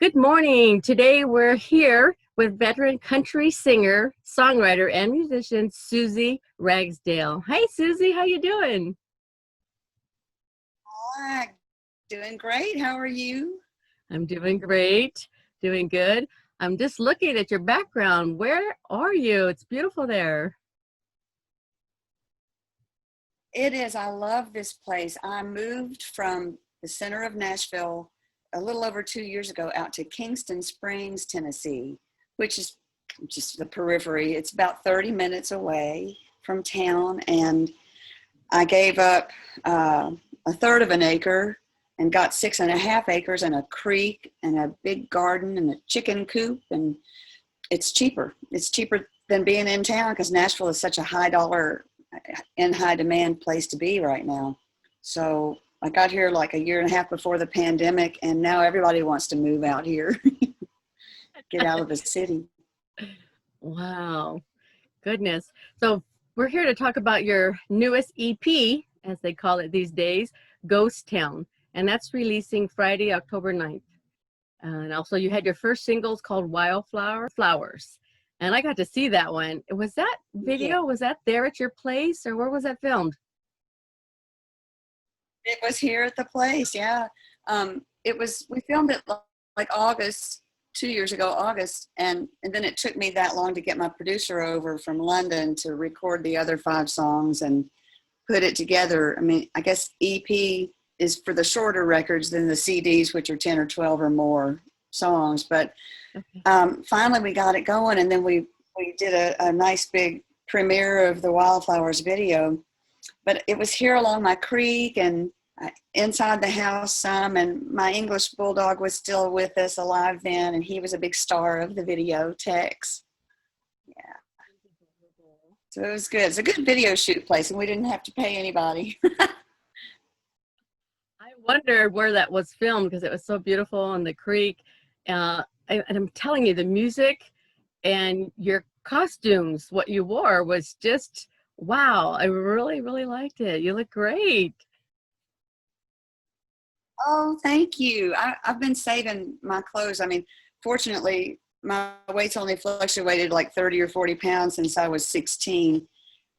Good morning. Today we're here with veteran country singer, songwriter, and musician Suzi Ragsdale. Hey, Suzi, how you doing? Hi, doing great. How are you? I'm doing great, doing good. I'm just looking at your background. Where are you? It's beautiful there. It is. I love this place. I moved from the center of Nashville a little over 2 years ago out to Kingston Springs, Tennessee, which is just the periphery. It's about 30 minutes away from town. And I gave up a third of an acre and got 6.5 acres and a creek and a big garden and a chicken coop. And it's cheaper. It's cheaper than being in town because Nashville is such a high dollar in high demand place to be right now. So I got here like a year and a half before the pandemic, and now everybody wants to move out here, get out of the city. Wow, goodness. So we're here to talk about your newest EP, as they call it these days, Ghost Town, and that's releasing Friday, October 9th. And also you had your first singles called Wildflower Flowers. And I got to see that one. Was that Yeah, video, was that there at your place or where was that filmed? it was here at the place. Yeah. We filmed it like August, 2 years ago, August. And then it took me that long to get my producer over from London to record the other 5 songs and put it together. I mean, I guess EP is for the shorter records than the CDs, which are 10 or 12 or more songs. But Okay. finally we got it going, and then we did a nice big premiere of the Wildflowers video. But it was here along my creek and inside the house some, and my English bulldog was still with us, alive then, and he was a big star of the video, Tex. Yeah, so it was good. It's a good video shoot place, and we didn't have to pay anybody. I wondered where that was filmed because it was so beautiful on the creek. And I'm telling you, the music and your costumes, what you wore was just wow. I really, really liked it. You look great. Oh, thank you. I've been saving my clothes. I mean, fortunately, my weight's only fluctuated like 30 or 40 pounds since I was 16.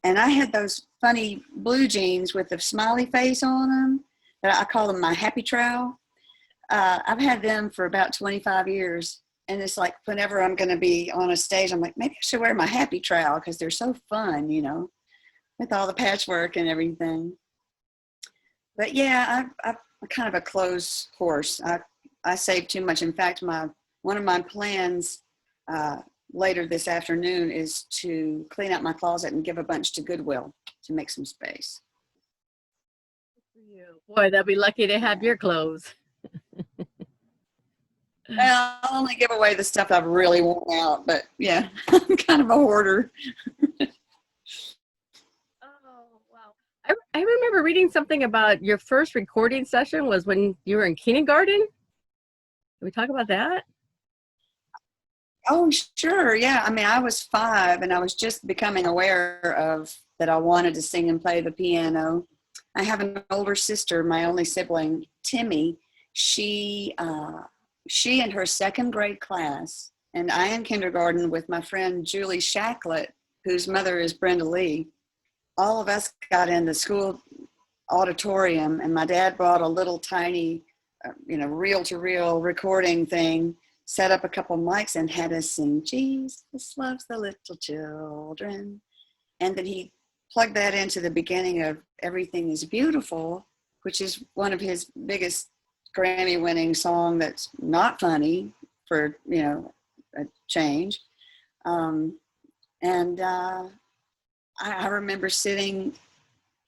And I had those funny blue jeans with the smiley face on them that I call them my happy trowel. I've had them for about 25 years. And it's like whenever I'm going to be on a stage, I'm like, maybe I should wear my happy trowel because they're so fun, with all the patchwork and everything. But yeah, I'm kind of a clothes horse. I save too much. In fact, one of my plans later this afternoon is to clean out my closet and give a bunch to Goodwill to make some space. Boy, they'll be lucky to have your clothes. Well, I'll only give away the stuff I've really worn out, but yeah, I'm kind of a hoarder. Oh, wow. I remember reading something about your first recording session was when you were in kindergarten. Can we talk about that? Oh, sure. Yeah. I mean, I was 5 and I was just becoming aware of that I wanted to sing and play the piano. I have an older sister, my only sibling, Timmy. She, she and her second grade class, and I in kindergarten with my friend Julie Shacklet, whose mother is Brenda Lee. All of us got in the school auditorium, and my dad brought a little tiny, reel-to-reel recording thing, set up a couple mics and had us sing Jesus Loves the Little Children. And then he plugged that into the beginning of Everything is Beautiful, which is one of his biggest Grammy winning song that's not funny for, a change. And I remember sitting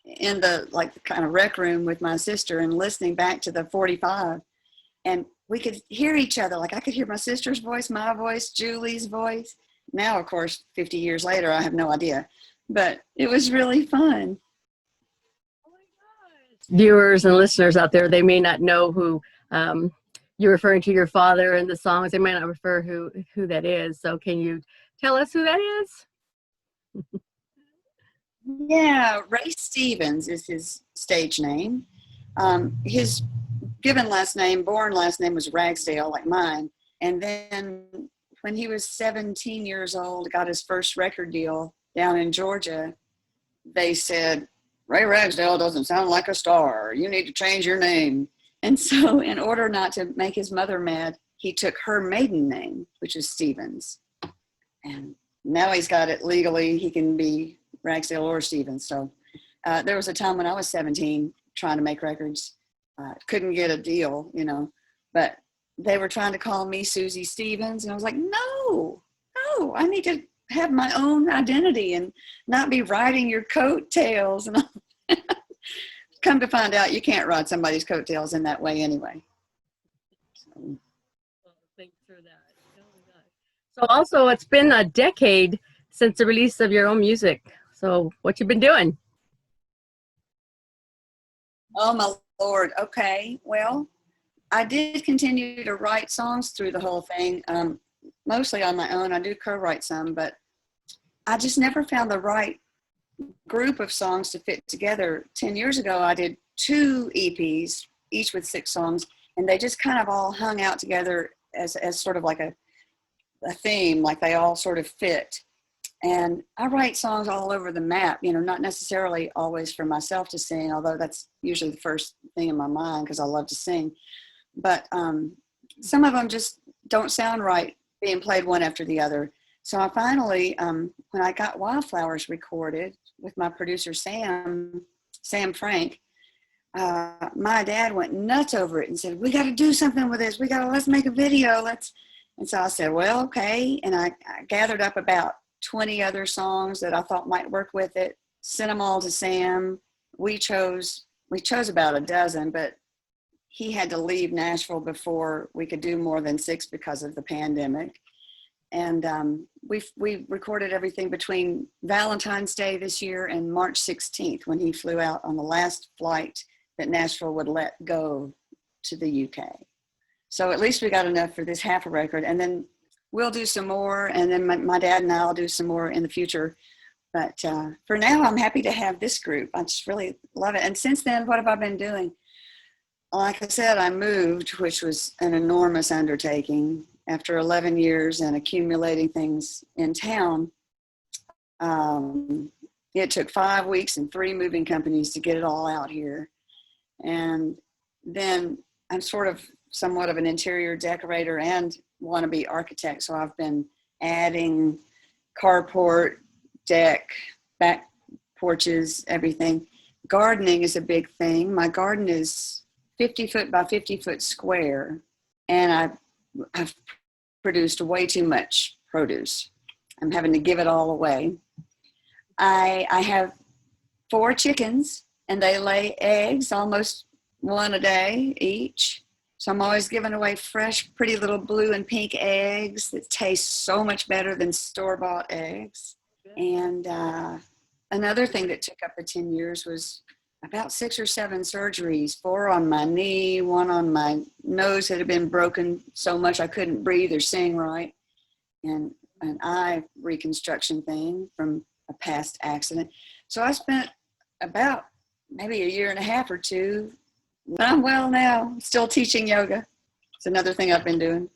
in the kind of rec room with my sister and listening back to the 45, and we could hear each other. Like I could hear my sister's voice, my voice, Julie's voice. Now, of course, 50 years later, I have no idea, but it was really fun. Viewers and listeners out there, they may not know who you're referring to your father in the songs. They may not refer who that is. So can you tell us who that is? Yeah, Ray Stevens is his stage name. His given last name, born last name was Ragsdale, like mine. And then when he was 17 years old, got his first record deal down in Georgia, they said, Ray Ragsdale doesn't sound like a star. You need to change your name. And so in order not to make his mother mad, he took her maiden name, which is Stevens. And now he's got it legally. He can be Ragsdale or Stevens. So there was a time when I was 17 trying to make records. Couldn't get a deal, you know, but they were trying to call me Suzi Stevens. And I was like, no, I need to have my own identity and not be riding your coattails. And come to find out, you can't ride somebody's coattails in that way anyway. So. Well, thanks for that. Oh my gosh. So also, it's been a decade since the release of your own music. So what you been doing? Oh my Lord. Okay. Well, I did continue to write songs through the whole thing, mostly on my own. I do co-write some, but I just never found the right group of songs to fit together. 10 years ago, I did 2 EPs, each with 6 songs, and they just kind of all hung out together as sort of like a theme, like they all sort of fit. And I write songs all over the map, you know, not necessarily always for myself to sing, although that's usually the first thing in my mind because I love to sing. But some of them just don't sound right being played one after the other. So I finally, when I got Wildflowers recorded with my producer, Sam Frank, my dad went nuts over it and said, we got to do something with this. Let's make a video. And so I said, well, okay. And I gathered up about 20 other songs that I thought might work with it, sent them all to Sam. We chose about a dozen, but he had to leave Nashville before we could do more than 6 because of the pandemic. And we recorded everything between Valentine's Day this year and March 16th when he flew out on the last flight that Nashville would let go to the UK. So at least we got enough for this half a record. And then we'll do some more. And then my dad and I will do some more in the future. But for now, I'm happy to have this group. I just really love it. And since then, what have I been doing? Like I said, I moved, which was an enormous undertaking. After 11 years and accumulating things in town, it took 5 weeks and 3 moving companies to get it all out here. And then I'm sort of somewhat of an interior decorator and wannabe architect. So I've been adding carport, deck, back porches, everything. Gardening is a big thing. My garden is 50 foot by 50 foot square. And I've produced way too much produce. I'm having to give it all away. I have 4 chickens and they lay eggs, almost 1 a day each. So I'm always giving away fresh, pretty little blue and pink eggs that taste so much better than store-bought eggs. And another thing that took up the 10 years was about 6 or 7 surgeries, 4 on my knee, 1 on my nose that had been broken so much I couldn't breathe or sing right, and an eye reconstruction thing from a past accident. So I spent about maybe 1.5 years or 2, but I'm well now, still teaching yoga. It's another thing I've been doing.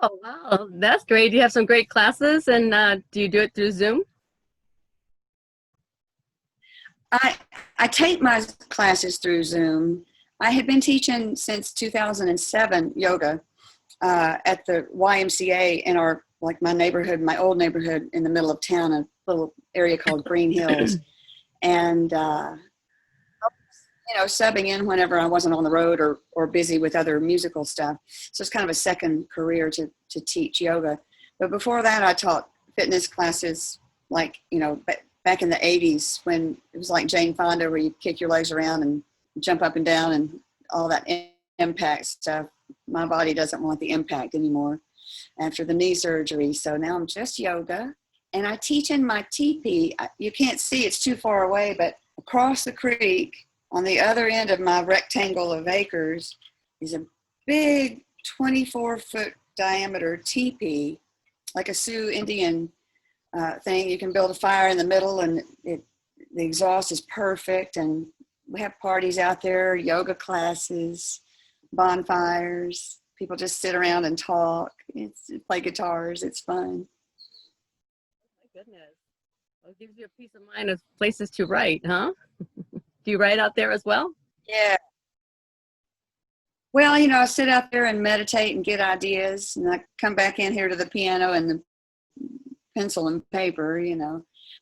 Oh, wow. That's great. You have some great classes, and do you do it through Zoom? I take my classes through Zoom. I had been teaching since 2007 yoga at the YMCA in my neighborhood, my old neighborhood in the middle of town, a little area called Green Hills. And, subbing in whenever I wasn't on the road or busy with other musical stuff. So it's kind of a second career to teach yoga. But before that, I taught fitness classes back in the 80s when it was like Jane Fonda, where you kick your legs around and jump up and down and all that impact stuff. My body doesn't want the impact anymore after the knee surgery. So now I'm just yoga. And I teach in my teepee. You can't see, it's too far away, but across the creek on the other end of my rectangle of acres is a big 24-foot diameter teepee, like a Sioux Indian thing. You can build a fire in the middle and the exhaust is perfect. And we have parties out there, yoga classes, bonfires. People just sit around and talk. Play guitars. It's fun. My goodness. Well, it gives you a peace of mind of places to write, huh? Do you write out there as well? Yeah. Well, I sit out there and meditate and get ideas, and I come back in here to the piano and the pencil and paper,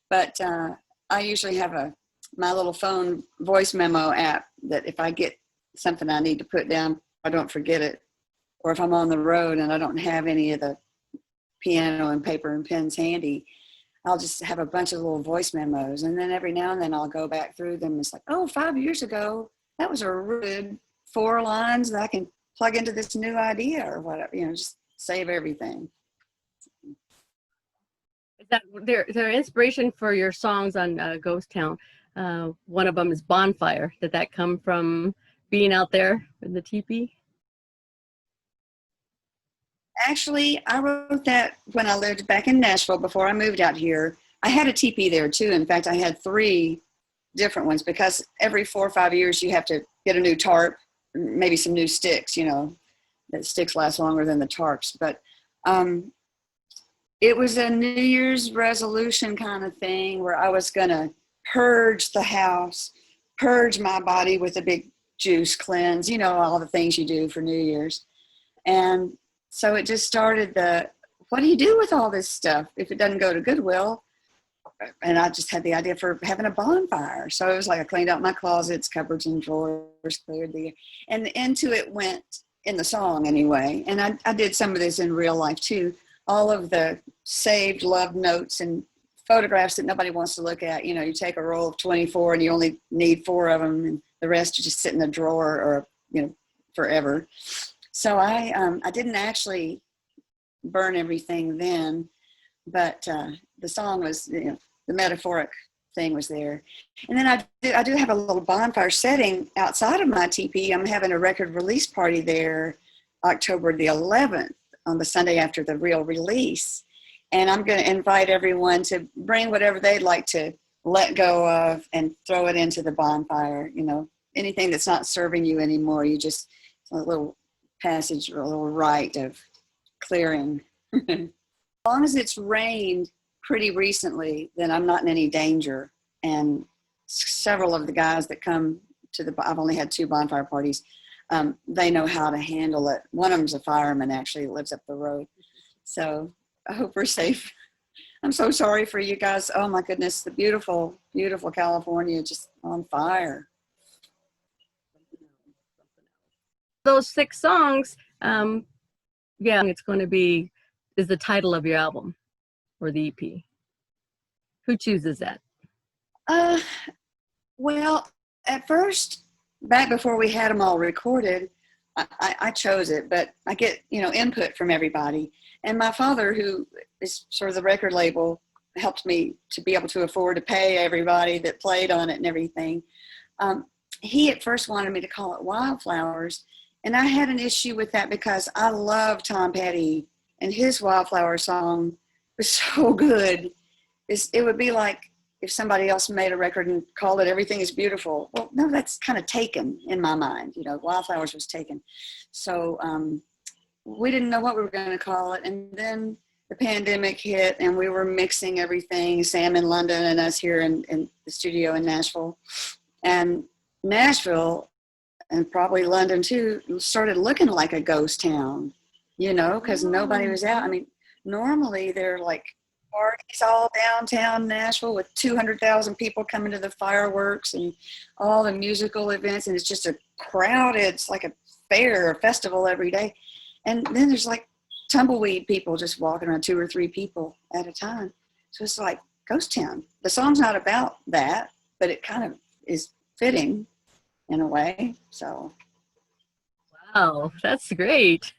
But I usually have my little phone voice memo app that if I get something I need to put down, I don't forget it. Or if I'm on the road and I don't have any of the piano and paper and pens handy, I'll just have a bunch of little voice memos. And then every now and then I'll go back through them. It's like, oh, 5 years ago, that was a good 4 lines that I can plug into this new idea or whatever, just save everything. Is that their inspiration for your songs on Ghost Town? One of them is Bonfire. Did that come from being out there in the teepee? Actually, I wrote that when I lived back in Nashville before I moved out here. I had a teepee there too. In fact, I had 3 different ones because every 4 or 5 years you have to get a new tarp, maybe some new sticks, that sticks last longer than the tarps. But it was a New Year's resolution kind of thing where I was going to purge the house, purge my body with a big juice cleanse, all the things you do for New Year's. And so it just started what do you do with all this stuff if it doesn't go to Goodwill? And I just had the idea for having a bonfire. So it was like I cleaned out my closets, cupboards and drawers, and into it went in the song anyway. And I did some of this in real life too. All of the saved love notes and photographs that nobody wants to look at. You take a roll of 24 and you only need 4 of them, and the rest you just sit in the drawer or, forever. So I didn't actually burn everything then, but the song was, the metaphoric thing was there. And then I do have a little bonfire setting outside of my teepee. I'm having a record release party there October the 11th on the Sunday after the real release. And I'm going to invite everyone to bring whatever they'd like to let go of and throw it into the bonfire. Anything that's not serving you anymore, you just, a little passage or a little rite of clearing. As long as it's rained pretty recently, then I'm not in any danger. And several of the guys that come to I've only had 2 bonfire parties, they know how to handle it. One of them's a fireman, actually, lives up the road. So I hope we're safe. I'm so sorry for you guys. Oh my goodness, the beautiful, beautiful California just on fire. Those 6 songs, it's going to be, is the title of your album or the EP? Who chooses that? Well, at first, back before we had them all recorded, I chose it, but I get, input from everybody. And my father, who is sort of the record label, helped me to be able to afford to pay everybody that played on it and everything. He at first wanted me to call it Wildflowers. And I had an issue with that because I love Tom Petty, and his Wildflower song was so good. It would be like if somebody else made a record and called it Everything is Beautiful. Well, no, that's kind of taken in my mind. Wildflowers was taken. So we didn't know what we were going to call it. And then the pandemic hit and we were mixing everything, Sam in London and us here in the studio in Nashville. And Nashville, and probably London too, started looking like a ghost town, because nobody was out. I mean, normally they're like parties all downtown Nashville with 200,000 people coming to the fireworks and all the musical events. And it's just it's like a fair, a festival every day. And then there's like tumbleweed people just walking around, 2 or 3 people at a time. So it's like ghost town. The song's not about that, but it kind of is fitting in a way. So Wow, that's great.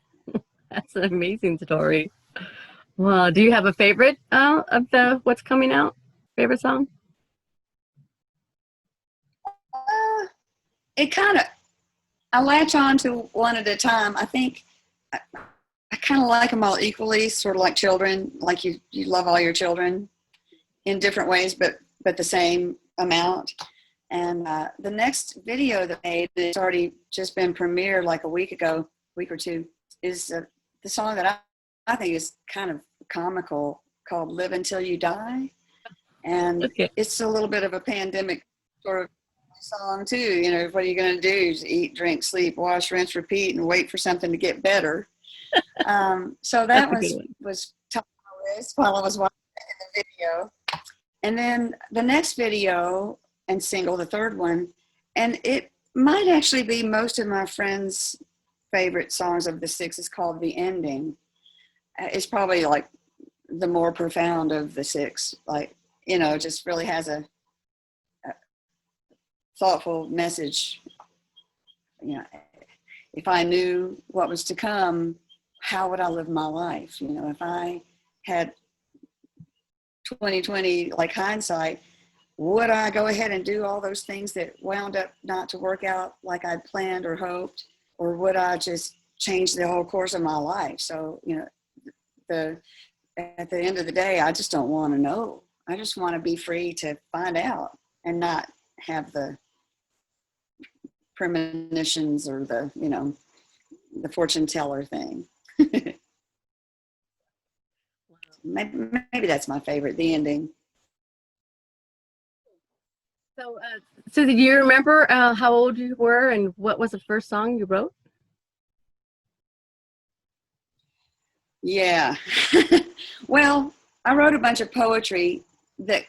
That's an amazing story. Wow, do you have a favorite of what's coming out? Favorite song? I latch on to one at a time. I think I kind of like them all equally, sort of like children, like you love all your children in different ways, but the same amount. And the next video that I made, it's already just been premiered like a week or 2. is the song that I think is kind of comical, called "Live Until You Die," and Okay. it's a little bit of a pandemic sort of song too. You know, what are you going to do? Just eat, drink, sleep, wash, rinse, repeat, and wait for something to get better. So That's that a good one. was top of my list while I was watching the video. And then the next video and single, the third one, and it might actually be most of my friends' favorite songs of the six, is called "The Ending." It's probably like the more profound of the six. Like, you know, it just really has a thoughtful message. You know, if I knew what was to come, how would I live my life? You know, if I had 2020 like hindsight, would I go ahead and do all those things that wound up not to work out like I'd planned or hoped, or would I just change the whole course of my life? So, you know, at the end of the day, I just don't want to know. I just want to be free to find out and not have the premonitions or the, you know, the fortune teller thing. Maybe that's my favorite, the ending. So, Susie, do you remember how old you were and what was the first song you wrote? Yeah. Well, I wrote a bunch of poetry that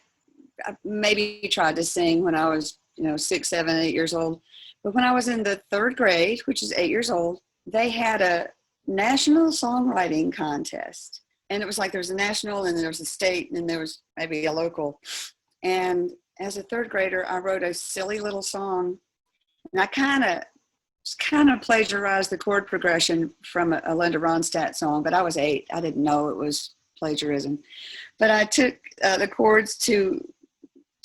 I maybe tried to sing when I was, you know, 6, 7, 8 years old. But when I was in the third grade, which is 8 years old, they had a national songwriting contest. And it was like there was a national, and then there was a state, and then there was maybe a local. And as a third grader, I wrote a silly little song. And I kind of plagiarized the chord progression from a Linda Ronstadt song, but I was 8. I didn't know it was plagiarism. But I took the chords to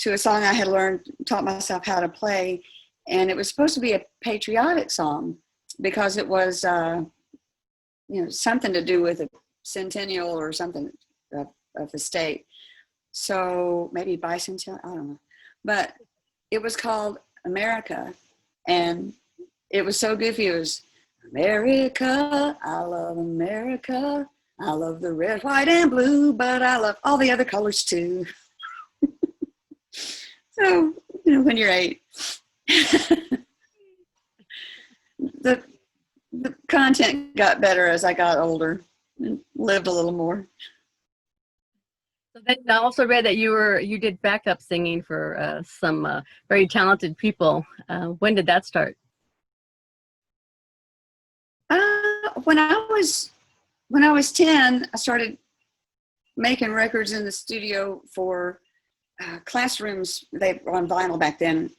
a song I had learned, taught myself how to play, and it was supposed to be a patriotic song because it was, you know, something to do with a centennial or something of the state. So maybe bicentennial, I don't know. But it was called America, and it was so goofy. It was, America, I love America. I love the red, white, and blue, but I love all the other colors too. So, you know, when you're 8, the content got better as I got older and lived a little more. So then I also read that you did backup singing for some very talented people. When did that start? When I was 10, I started making records in the studio for classrooms. They were on vinyl back then,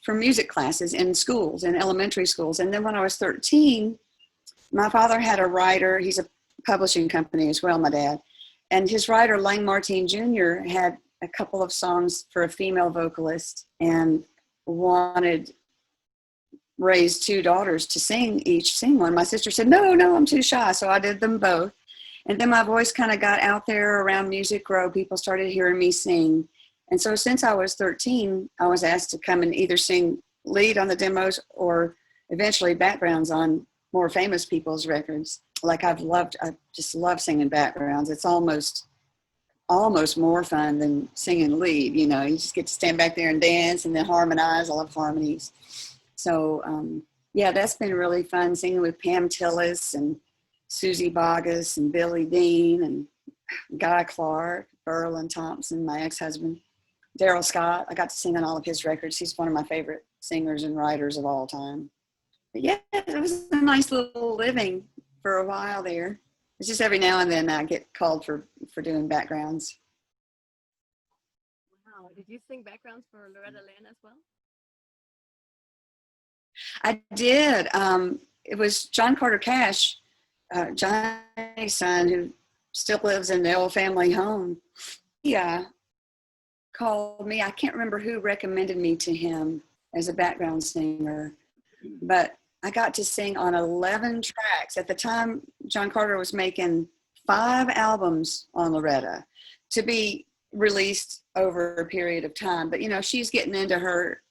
for music classes in schools, in elementary schools. And then when I was 13, my father had a writer. He's a publishing company as well, my dad. And his writer, Lang Martin Jr., had a couple of songs for a female vocalist and wanted raised 2 daughters to sing one. My sister said, no, I'm too shy. So I did them both. And then my voice kind of got out there around Music Row. People started hearing me sing. And so since I was 13, I was asked to come and either sing lead on the demos or eventually backgrounds on more famous people's records. Like I just love singing backgrounds. It's almost more fun than singing lead. You know, you just get to stand back there and dance and then harmonize. I love harmonies. So, yeah, that's been really fun, singing with Pam Tillis and Susie Boggess and Billy Dean and Guy Clark, Berlin Thompson, my ex-husband, Daryl Scott. I got to sing on all of his records. He's one of my favorite singers and writers of all time. But yeah, it was a nice little living for a while there. It's just every now and then I get called for doing backgrounds. Wow. Did you sing backgrounds for Loretta Lynn as well? I did. It was John Carter Cash, Johnny's son, who still lives in the old family home. He called me. I can't remember who recommended me to him as a background singer, but I got to sing on 11 tracks. At the time, John Carter was making 5 albums on Loretta to be released over a period of time. But, you know, she's getting into her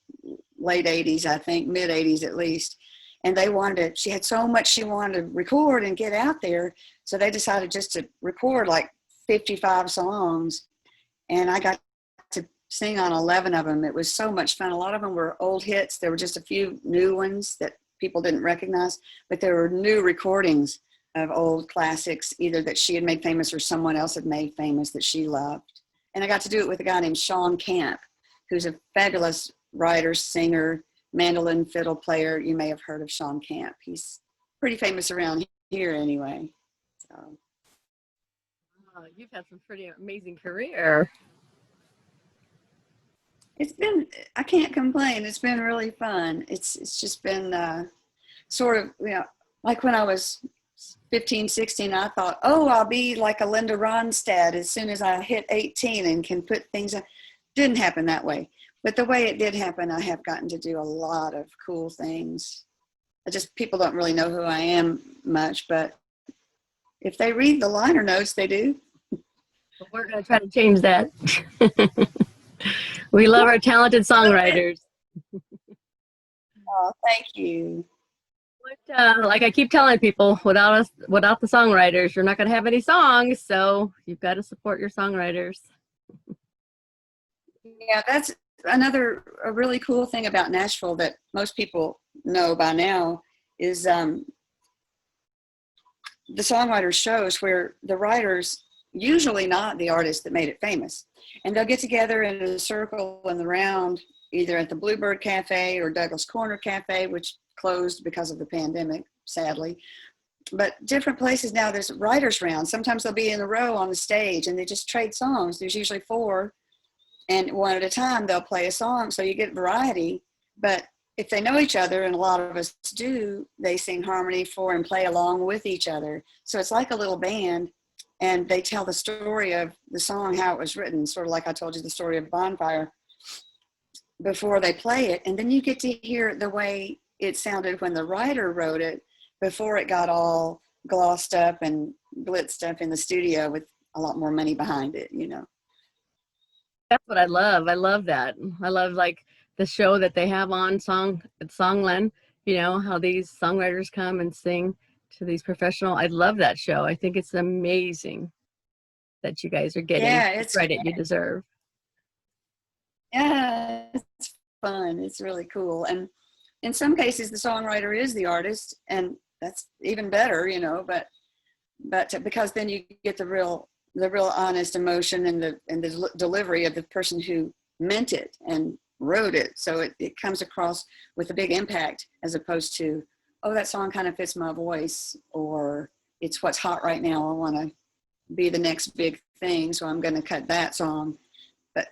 late 80s, I think, mid 80s at least. and they wanted to, she had so much she wanted to record and get out there. So they decided just to record like 55 songs. And I got to sing on 11 of them. It was so much fun. A lot of them were old hits. There were just a few new ones that people didn't recognize, but there were new recordings of old classics, either that she had made famous or someone else had made famous that she loved. And I got to do it with a guy named Sean Camp, who's a fabulous writer, singer, mandolin, fiddle player. You may have heard of Sean Camp. He's pretty famous around here anyway. So. Oh, you've had some pretty amazing career. It's been, I can't complain. It's been really fun. It's just been sort of, you know, like when I was 15, 16, I thought, oh, I'll be like a Linda Ronstadt as soon as I hit 18 and can put things on. Didn't happen that way. But the way it did happen, I have gotten to do a lot of cool things. People don't really know who I am much, but if they read the liner notes, they do. But we're going to try to change that. We love our talented songwriters. Oh, thank you. But, like I keep telling people, without the songwriters, you're not going to have any songs. So you've got to support your songwriters. Yeah, that's a really cool thing about Nashville that most people know by now is the songwriter shows where the writers, usually not the artist that made it famous, and they'll get together in a circle in the round, either at the Bluebird Cafe or Douglas Corner Cafe, which closed because of the pandemic, sadly. But different places now, there's writers' rounds. Sometimes they'll be in a row on the stage and they just trade songs. There's usually 4, and one at a time they'll play a song, so you get variety. But if they know each other, and a lot of us do, they sing harmony for and play along with each other. So it's like a little band, and they tell the story of the song, how it was written, sort of like I told you the story of Bonfire, before they play it. And then you get to hear the way it sounded when the writer wrote it, before it got all glossed up and blitzed up in the studio with a lot more money behind it, you know. That's what I love. I love that. I love like the show that they have on Songland, you know, how these songwriters come and sing to these professional. I love that show. I think it's amazing that you guys are getting the credit you deserve. Yeah, it's fun. It's really cool. And in some cases, the songwriter is the artist, and that's even better, you know, but because then you get the real honest emotion and the delivery of the person who meant it and wrote it. So it comes across with a big impact, as opposed to, oh, that song kind of fits my voice, or it's what's hot right now. I want to be the next big thing, so I'm going to cut that song. But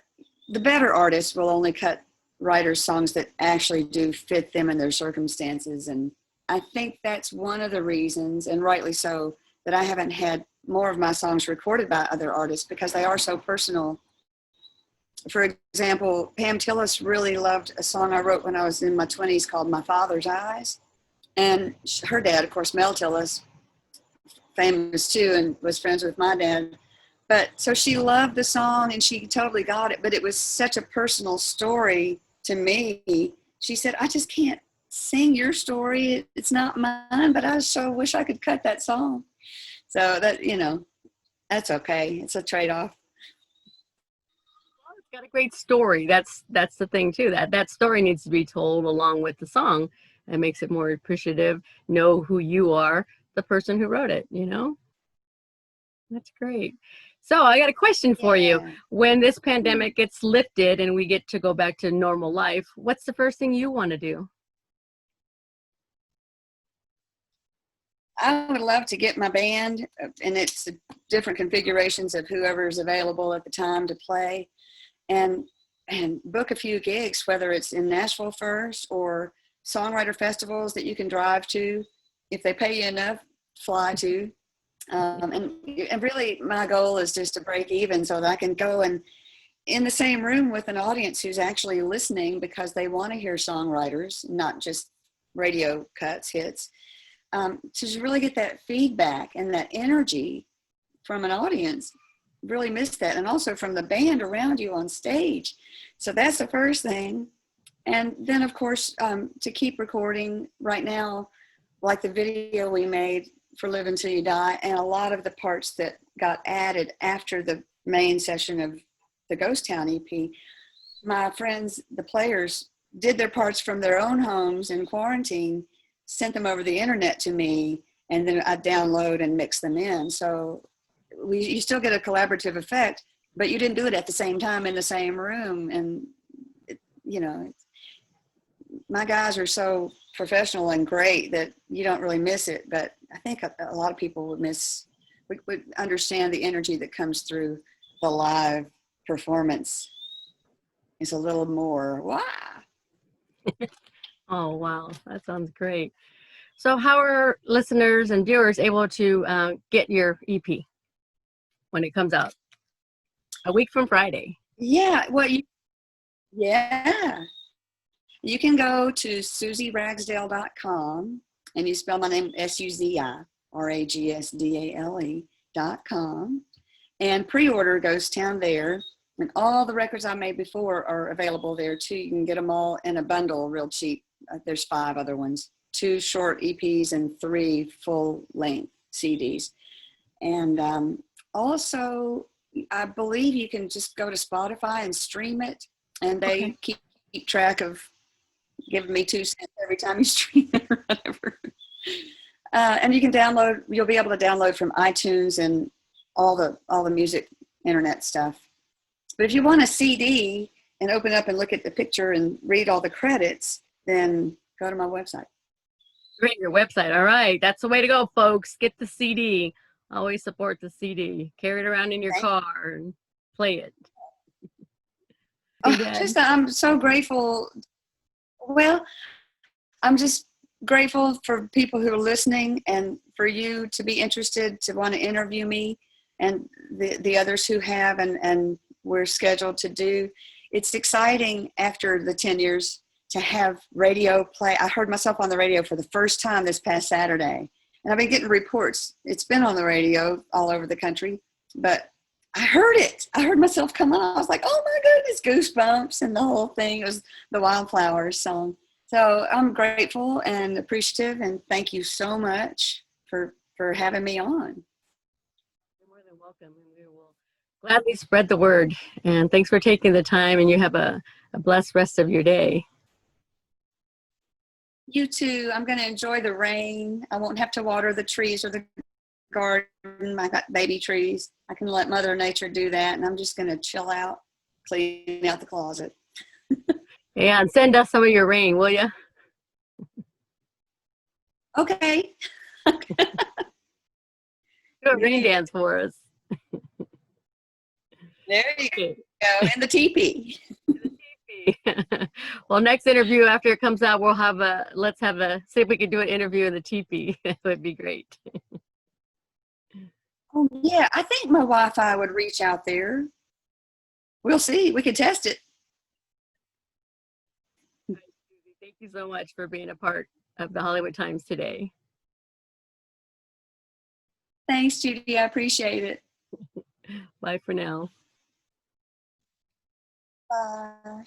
the better artists will only cut writers' songs that actually do fit them and their circumstances. And I think that's one of the reasons, and rightly so, that I haven't had more of my songs recorded by other artists, because they are so personal. For example, Pam Tillis really loved a song I wrote when I was in my 20s called My Father's Eyes. And her dad, of course, Mel Tillis, famous too, and was friends with my dad. But so she loved the song and she totally got it, but it was such a personal story to me. She said, I just can't sing your story. It's not mine, but I so wish I could cut that song. So that, you know, that's okay. It's a trade-off. Well, it's got a great story. That's the thing too. That story needs to be told along with the song. It makes it more appreciative. Know who you are, the person who wrote it, you know? That's great. So I got a question for you. When this pandemic gets lifted and we get to go back to normal life, what's the first thing you want to do? I would love to get my band, and it's different configurations of whoever's available at the time to play, and book a few gigs, whether it's in Nashville first or songwriter festivals that you can drive to, if they pay you enough, fly to. And really my goal is just to break even so that I can go and in the same room with an audience who's actually listening because they want to hear songwriters, not just radio cuts, hits. To really get that feedback and that energy from an audience. Really miss that. And also from the band around you on stage. So that's the first thing. And then, of course, to keep recording right now, like the video we made for Live Until You Die, and a lot of the parts that got added after the main session of the Ghost Town EP, my friends, the players, did their parts from their own homes in quarantine, sent them over the internet to me, and then I download and mix them in. So you still get a collaborative effect, but you didn't do it at the same time in the same room. And, you know, my guys are so professional and great that you don't really miss it. But I think a lot of people would understand the energy that comes through the live performance. It's a little more, wow. Oh, wow. That sounds great. So how are listeners and viewers able to get your EP when it comes out? A week from Friday. Yeah, well, yeah. You can go to SuziRagsdale.com, and you spell my name SuziRagsdale.com, and pre-order Ghost Town there. And all the records I made before are available there too. You can get them all in a bundle real cheap. There's 5 other ones, 2 short EPs and 3 full-length CDs. And also, I believe you can just go to Spotify and stream it, and they keep track of giving me 2 cents every time you stream it or whatever. And you can download, you'll be able to download from iTunes and all the music internet stuff. But if you want a CD and open up and look at the picture and read all the credits, then go to my website. Great, your website. All right. That's the way to go, folks. Get the CD. Always support the CD. Carry it around in your car and play it. I'm so grateful. Well, I'm just grateful for people who are listening and for you to be interested to want to interview me and the others who have and we're scheduled to do. It's exciting after the 10 years to have radio play. I heard myself on the radio for the first time this past Saturday, and I've been getting reports. It's been on the radio all over the country, but I heard it. I heard myself come on. I was like, oh my goodness, goosebumps and the whole thing. It was the Wildflowers song. So I'm grateful and appreciative, and thank you so much for having me on. You're more than welcome, and we will gladly spread the word. And thanks for taking the time, and you have a blessed rest of your day. You too. I'm going to enjoy the rain. I won't have to water the trees or the garden. I got baby trees. I can let Mother Nature do that, and I'm just going to chill out, clean out the closet. Yeah, and send us some of your rain, will you? Okay. Do a rain dance for us. There you go, in the teepee. Well, next interview after it comes out, let's see if we can do an interview in the teepee. That would be great. Oh yeah, I think my Wi-Fi would reach out there. We'll see. We could test it. Thank you so much for being a part of the Hollywood Times today. Thanks, Judy. I appreciate it. Bye for now. Bye.